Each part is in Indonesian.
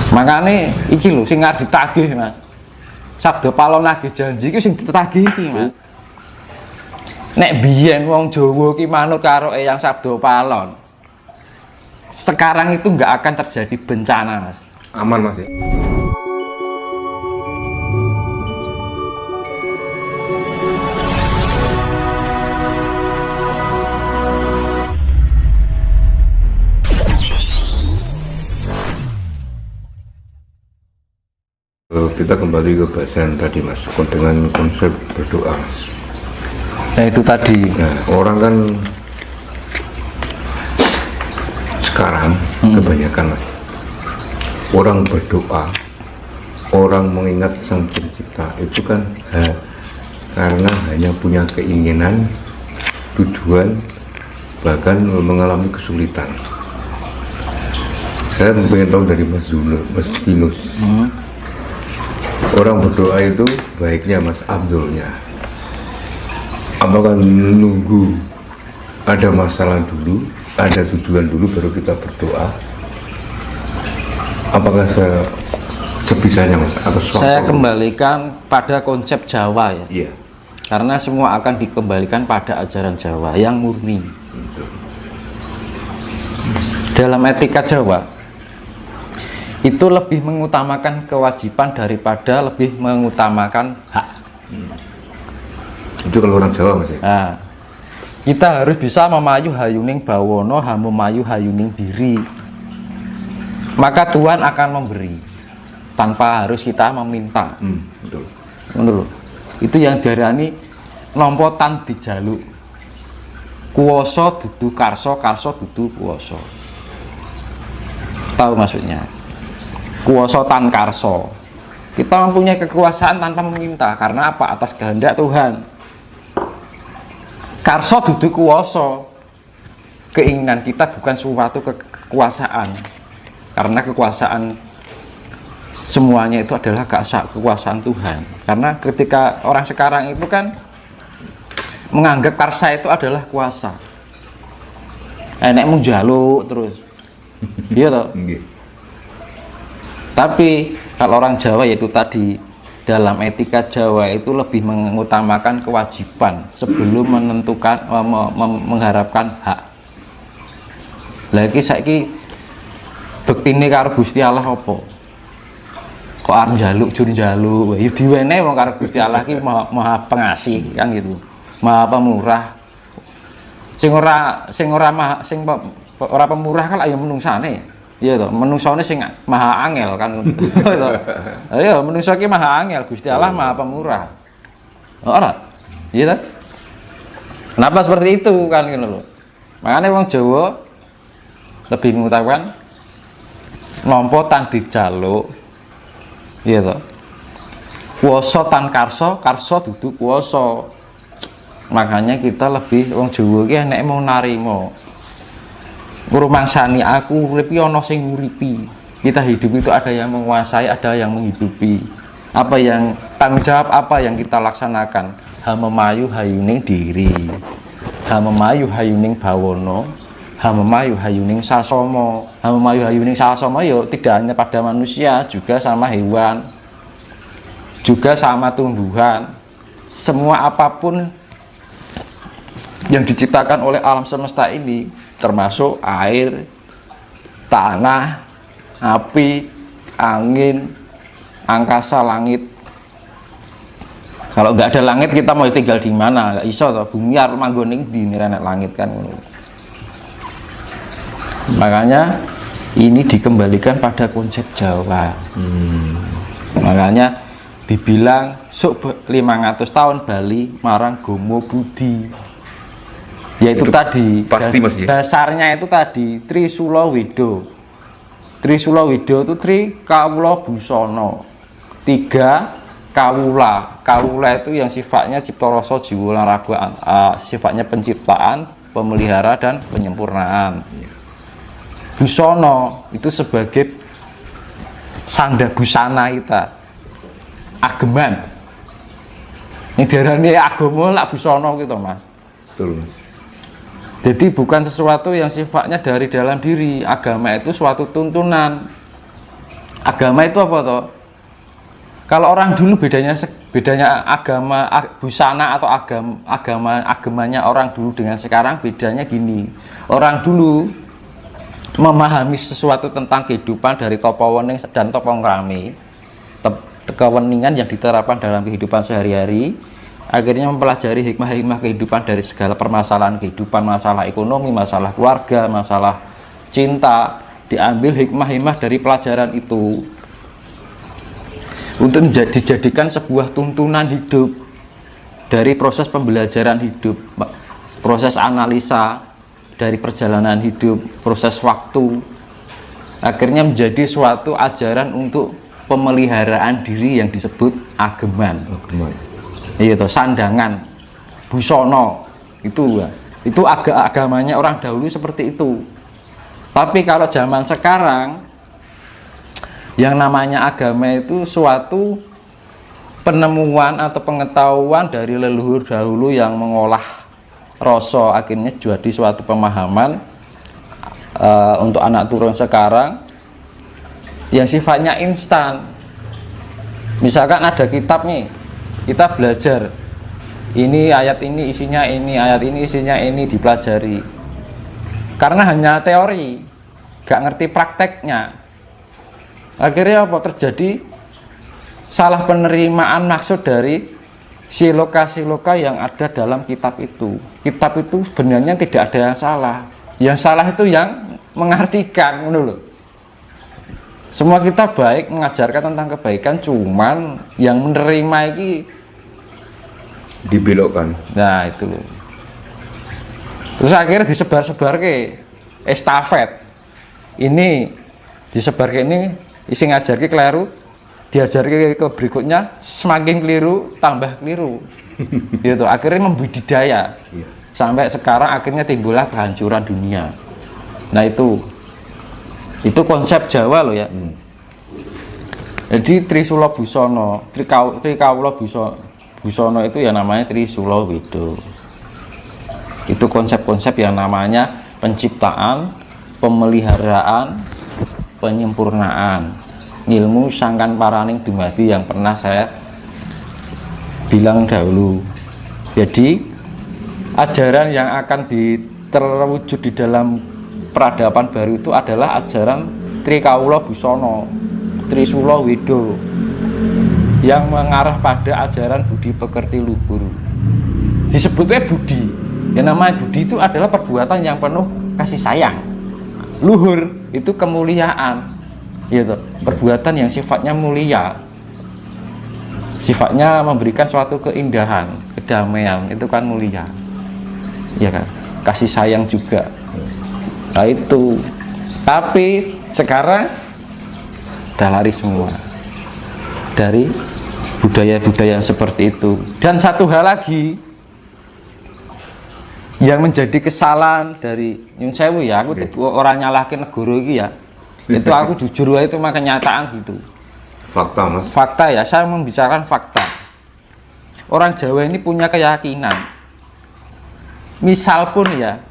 Makanya iki lho sing arep ditagih Mas. Sabda palon nagih janji iki sing ditagih iki Mas. Nek biyen wong Jawa ki manut karo Eyang Sabda Palon. Sekarang itu nggak akan terjadi bencana Mas. Aman Mas ya. Kita kembali ke bahasan tadi Mas, dengan konsep berdoa. Nah itu tadi. Nah, orang kan sekarang kebanyakan Mas, orang berdoa, orang mengingat Sang Pencipta itu kan karena hanya punya keinginan, tujuan, bahkan mengalami kesulitan. Saya ingin tahu dari Mas Yunus. Orang berdoa itu baiknya Mas Abdulnya, apakah nunggu ada masalah dulu, ada tujuan dulu baru kita berdoa? Apakah sebisanya Mas? Atau saya kembalikan pada konsep Jawa ya. Iya. Karena semua akan dikembalikan pada ajaran Jawa yang murni. Dalam etika Jawa itu lebih mengutamakan kewajiban daripada lebih mengutamakan hak. Itu kalau orang Jawa Mas ya? Nah, kita harus bisa memayu hayuning bawono hamumayu hayuning diri, maka Tuhan akan memberi tanpa harus kita meminta. Betul. Betul. Itu yang diarani nompo tan dijaluk. Kuwasa dudu karso, karso dudu kuwasa. Tahu maksudnya? Kuwasa tan karso. Kita mempunyai kekuasaan tanpa meminta. Karena apa? Atas kehendak Tuhan. Karso dudu kuwasa. Keinginan kita bukan suatu kekuasaan. Karena kekuasaan semuanya itu adalah kekuasaan Tuhan. Karena ketika orang sekarang itu kan menganggap karsa itu adalah kuasa. Enek mung njaluk terus. Iya toh? Tapi kalau orang Jawa yaitu tadi, dalam etika Jawa itu lebih mengutamakan kewajiban sebelum menentukan mengharapkan hak. Lagi saiki bektine karo Gusti Allah apa? Kok arep njaluk jur njaluk, ya diwene wong karo Gusti Allah ki maha pengasih kan gitu. Maha pemurah. Sing ora pemurah kan ayo menungsane. Iya toh, menungsane sing maha angel kan. Ayo menungso ki maha angel, Gusti Allah maha pemurah. Ora? Iya toh? Kenapa seperti itu kan gitu loh. Makanya wong Jawa lebih mengutamakan nompo tan dijaluk. Iya toh. Kuwasa tan karso, karso dudu kuwasa. Makanya kita lebih wong Jawa ki nek mau narimo. Ngrumangsani aku urip ana sing nguripi. Kita hidup itu ada yang menguasai, ada yang menghidupi. Apa yang tanggung jawab apa yang kita laksanakan? Hamemayu hayuning diri. Hamemayu hayuning bawono. Hamemayu hayuning sasomo. Hamemayu hayuning sasomo yo tidak hanya pada manusia, juga sama hewan. Juga sama tumbuhan. Semua apapun yang diciptakan oleh alam semesta ini, termasuk air, tanah, api, angin, angkasa, langit. Kalau nggak ada langit kita mau tinggal di mana? Nggak iso toh. Bumi arep manggon ning ndi nek langit kan. Makanya ini dikembalikan pada konsep Jawa. Makanya dibilang sok 500 tahun Bali marang Gomo Budi. Yaitu tadi pasti, Mas, ya? Dasarnya itu tadi Trisula Wido. Trisula Wido itu Tri Kawula Busana. 3 Kawula. Kawula itu yang sifatnya cipta rasa jiwa lan raga, sifatnya penciptaan, pemelihara dan penyempurnaan. Busana itu sebagai sanda busana kita. Ageman. Ini diarani agama lak busana gitu, Mas. Betul, Mas. Jadi bukan sesuatu yang sifatnya dari dalam diri. Agama itu suatu tuntunan. Agama itu apa toh? Kalau orang dulu bedanya agama busana atau agamanya orang dulu dengan sekarang bedanya gini. Orang dulu memahami sesuatu tentang kehidupan dari topo wening dan topo ngrame, keweningan yang diterapkan dalam kehidupan sehari-hari, akhirnya mempelajari hikmah-hikmah kehidupan dari segala permasalahan kehidupan, masalah ekonomi, masalah keluarga, masalah cinta, diambil hikmah-hikmah dari pelajaran itu untuk dijadikan sebuah tuntunan hidup dari proses pembelajaran hidup, proses analisa dari perjalanan hidup, proses waktu, akhirnya menjadi suatu ajaran untuk pemeliharaan diri yang disebut ageman. Itu sandangan, busono, itu agamanya orang dahulu seperti itu. Tapi kalau zaman sekarang, yang namanya agama itu suatu penemuan atau pengetahuan dari leluhur dahulu yang mengolah rasa, akhirnya jadi suatu pemahaman untuk anak turun sekarang yang sifatnya instan. Misalkan ada kitab nih, kita belajar ini ayat ini isinya ini, ayat ini isinya ini, dipelajari karena hanya teori, gak ngerti prakteknya. Akhirnya apa terjadi? Salah penerimaan maksud dari siloka-siloka yang ada dalam kitab itu. Kitab itu sebenarnya tidak ada yang salah. Yang salah itu yang mengartikan, loh. Semua kitab baik, mengajarkan tentang kebaikan, cuman yang menerima ini dibelokkan. Nah itu loh. Terus akhirnya disebar-sebar ke estafet. Ini disebar ke ini, isi ngajar ke keliru, diajar ke berikutnya, semakin keliru tambah keliru. Gitu. Akhirnya membudidaya. Sampai sekarang akhirnya timbullah kehancuran dunia. Nah itu konsep Jawa loh ya. Jadi Trisula Busono, Trikawula Busono itu ya namanya Trisula Weda. Itu konsep-konsep yang namanya penciptaan, pemeliharaan, penyempurnaan ilmu sangkan paraning dumadi yang pernah saya bilang dahulu. Jadi ajaran yang akan terwujud di dalam peradaban baru itu adalah ajaran Trikawula Busono, Trisula Weda, yang mengarah pada ajaran budi pekerti luhur. Disebutnya budi. Yang namanya budi itu adalah perbuatan yang penuh kasih sayang. Luhur itu kemuliaan, gitu. Perbuatan yang sifatnya mulia, sifatnya memberikan suatu keindahan, kedamaian, itu kan mulia, ya kan. Kasih sayang juga. Nah itu. Tapi sekarang udah lari semua dari budaya-budaya seperti itu. Dan satu hal lagi yang menjadi kesalahan dari Nyun Sewu ya, aku orang nyalahin negara ini ya, itu aku jujur itu mah kenyataan gitu. Fakta mas. Fakta ya, saya membicarakan fakta. Orang Jawa ini punya keyakinan, misal pun ya,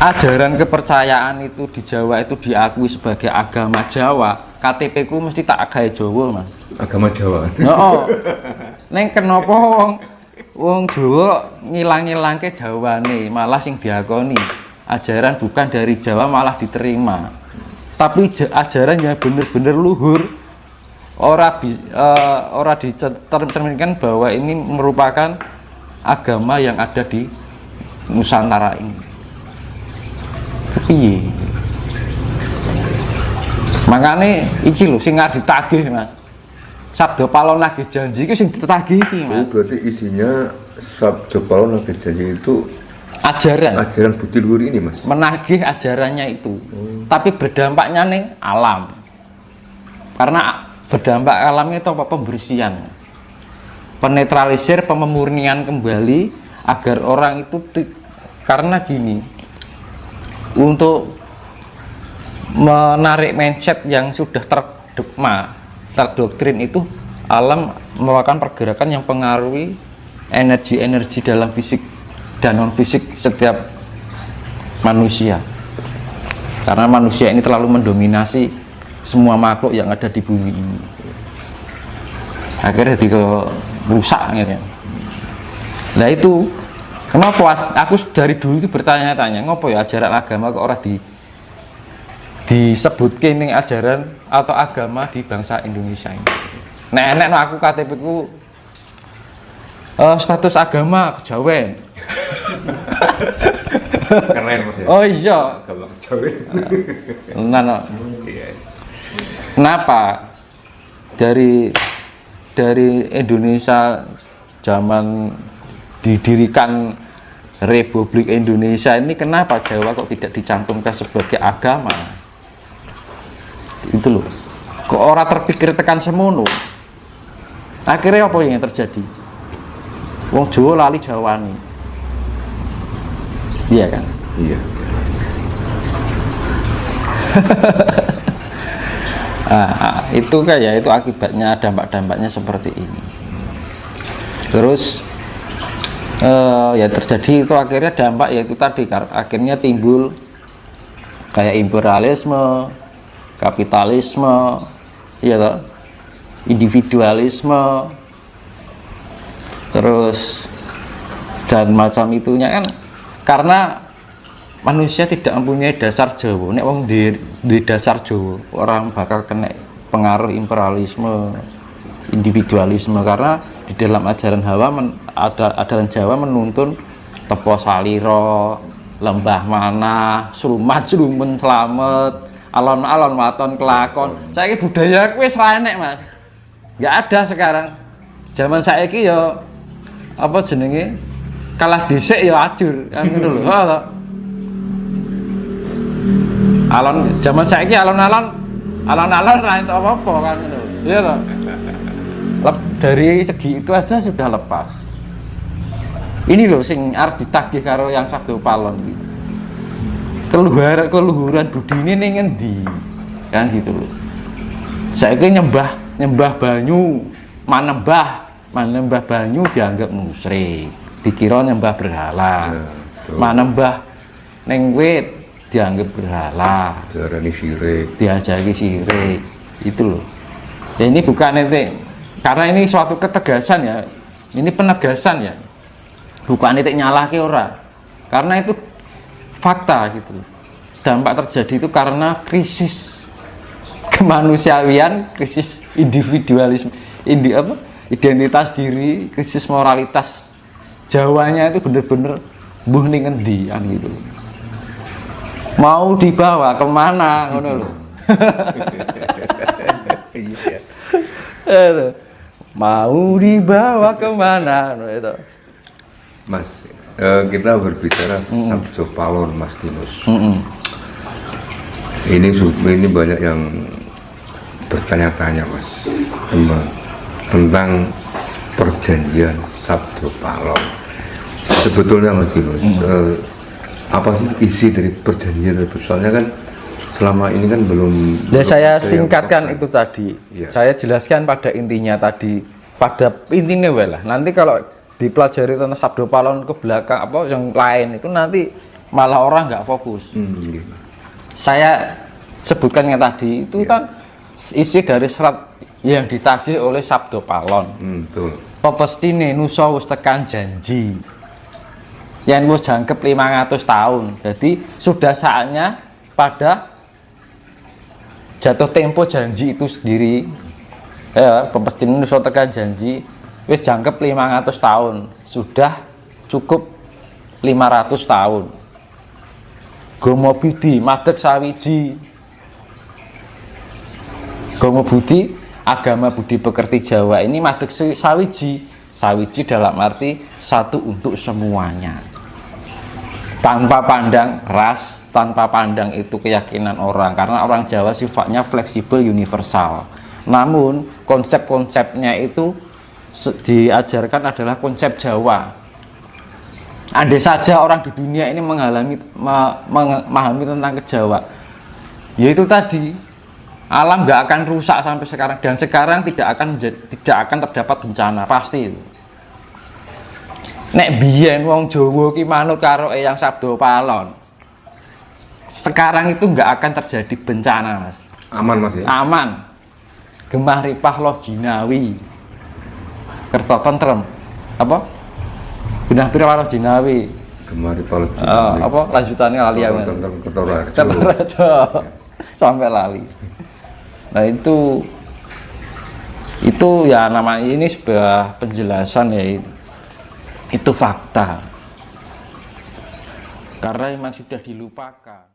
ajaran kepercayaan itu di Jawa itu diakui sebagai agama Jawa, KTP ku mesti tak agama Jawa mas. Agama Jawa. No, neng kenapa wong Jawa ngilang-ngilangke Jawane, malah sing diakoni ajaran bukan dari Jawa malah diterima. Tapi ajaran yang bener-bener luhur, ora diterminkan bahwa ini merupakan agama yang ada di Nusantara ini. Piye? Makanya iki lho sing arep ditagih mas, sabda palon nagih janji itu sing ditagih iki mas. Berarti isinya sabda palon nagih janji itu ajaran budi luhur ini mas, menagih ajarannya itu. Tapi berdampaknya nih alam, karena berdampak alamnya itu apa? Pembersihan, penetralisir, pemurnian kembali agar orang itu karena gini, untuk menarik mindset yang sudah terdoktrin itu, alam melakukan pergerakan yang pengaruhi energi-energi dalam fisik dan non fisik setiap manusia. karena manusia ini terlalu mendominasi semua makhluk yang ada di bumi ini. Akhirnya rusak akhirnya. Nah itu kenapa aku dari dulu itu bertanya-tanya, ngopo ya ajaran agama kok orang disebutkan ini ajaran atau agama di bangsa Indonesia ini. Nah enak aku KTP ku status agama kejawen. Keren Mas ya. Oh iya. Agama kejawen. Nah. Kenapa dari Indonesia zaman didirikan Republik Indonesia ini, kenapa Jawa kok tidak dicantumkan sebagai agama? Itu loh, kok orang terpikir tekan semono. Akhirnya apa yang terjadi? Wong Jawa lali Jawani, iya kan? Iya. Nah, itu kayak itu akibatnya, dampak-dampaknya seperti ini. Terus ya terjadi itu akhirnya dampak yaitu tadi, akhirnya timbul kayak imperialisme, kapitalisme, ya toh, individualisme, terus dan macam itunya kan, karena manusia tidak mempunyai dasar Jawa. Nek wong di dasar Jawa orang bakal kena pengaruh imperialisme, individualisme, karena di dalam ajaran ajaran Jawa menuntun tepo saliro, lembah mana, sulumat sulumen selamet, alon-alon waton kelakon. Saiki budaya kuwi wis ra enek, Mas. Enggak ada sekarang. Zaman saiki ya apa jenenge? Kalah dhisik ya ajur, kan ngono lho. Alon zaman saiki alon-alon ra entuk apa-apa kan ngono. Iya toh? Dari segi itu aja sudah lepas. Ini loh sing arep ditagih karo yang Sabdo Palon gitu. Keluhuran budine ning ngendi? Kan gitu loh. Saiki nyembah banyu, manembah banyu dianggap musyrik. Dikira nyembah berhala. Manembah ning wit dianggap berhala, diajari sirik, itu loh. Ya ini bukan itu, karena ini suatu ketegasan ya, ini penegasan ya, bukan itu nyalah ke orang, karena itu fakta gitu. Dampak terjadi itu karena krisis kemanusiaan, krisis individualisme, identitas diri, krisis moralitas Jawanya itu bener-bener mbuh ning ngendi kan gitu. Mau dibawa kemana ngono lho. Iya. Mau dibawa kemana itu. Mas, kita berbicara Sabdo Palon, Mas Dinus. Ini banyak yang bertanya-tanya, Mas, tentang perjanjian Sabdo Palon. Sebetulnya Mas Dinus, apa sih isi dari perjanjian itu? Soalnya kan selama ini kan belum. Saya singkatkan itu tadi. Ya. Saya jelaskan pada intinya tadi, pada intinya lah. Nanti kalau dipelajari tentang Sabdo Palon ke belakang apa yang lain itu nanti malah orang nggak fokus. Saya sebutkan yang tadi itu kan isi dari serat yang ditagih oleh Sabdo Palon. Betul. Pepestine nusa wis tekan janji. Yang wis jangkep 500 tahun. Jadi sudah saatnya pada jatuh tempo janji itu sendiri. Ya, pepestine nusa tekan janji wis jangkep 500 tahun. Sudah cukup 500 tahun. Gomo Budi madeg sawiji. Gomo Budi agama budi pekerti Jawa ini madeg sawiji. Sawiji dalam arti satu untuk semuanya. Tanpa pandang ras, tanpa pandang itu keyakinan orang, karena orang Jawa sifatnya fleksibel, universal. Namun konsep-konsepnya itu diajarkan adalah konsep Jawa. Andai saja orang di dunia ini memahami tentang kejawa, yaitu tadi alam nggak akan rusak sampai sekarang, dan sekarang tidak akan terdapat bencana pasti. Nek biyen wong Jawa ki manut karo Eyang Sabdo Palon. sekarang itu nggak akan terjadi bencana, Mas. Aman Mas ya. Aman. Gemah ripah loh jinawi. Kerto tentrem. Apa? Genah pira loh jinawi. Gemari kalau Apa lanjutannya lali ya, Mas. Kertorajo. Sampai lali. Nah, itu ya namanya ini sebuah penjelasan ya, itu fakta. Karena memang sudah dilupakan.